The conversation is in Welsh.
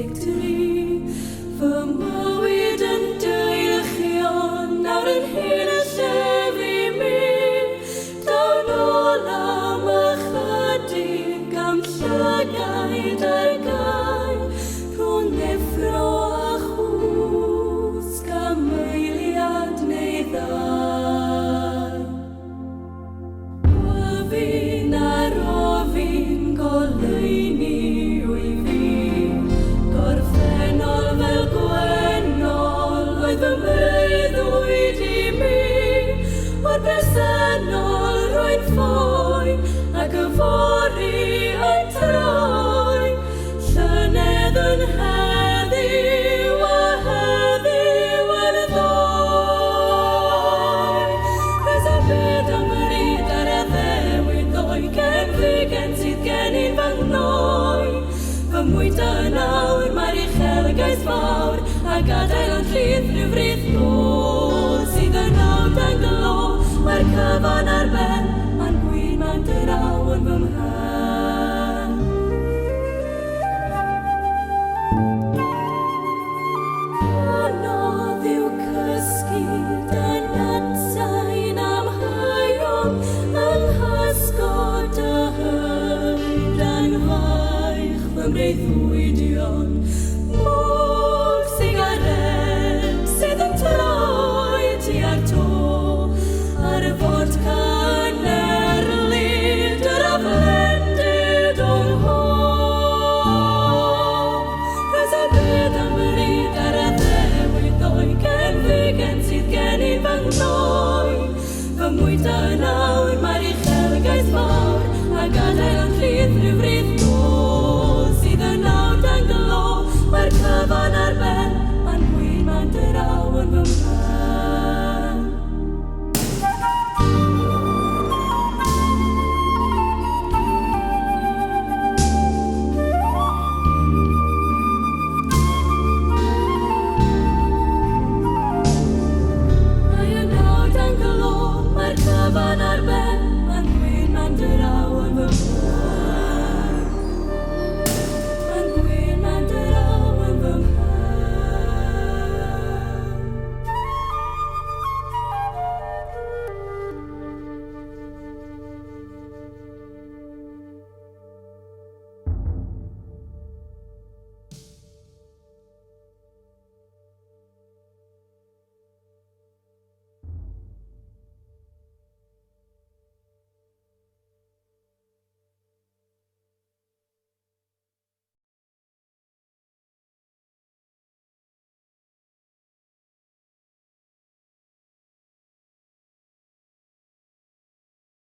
victory. Fy mywyd yn deilchion, nawr yn hyn y llef i mi. Dawn olam ychydig am llygaid a'r gai, rhwng neffro a chwsg am eiliad neu ddau. Gwyfyn ar ofyn goleuni wy fi, gorffennol fel gwennol oedd fy meddwyd i mi. O'r bresennol rwy'n ffoi ac y fori yn troi, llynedd yn heddiw a heddiw yn ddoi. Rhes a byd am yr yd ar y ddewyd ddoi, gen fi gen sydd gen i'n fy gnoi. Fy mwyta nawr mae'r uchelgais fawr, a gadael yn rhydd rhyw frith ddod sydd yn awd yn glo. Mae'r cyfan ar ben, a'n gwyn ma'n dyraw yn fy mhen. Anodd yw cysgu dyn atsain am haiom, yng nghysgod y hyd yn faich fy mreiddwydion. Mwg sigaret sydd yn troi tua'r to, ar y fodca yn erlid, yr aflendid o'n ho. Rhes a byd am yr yd ar y ddewyd ddoi, gen fi gen sydd gen i'n fy gnoi. Fy mwyta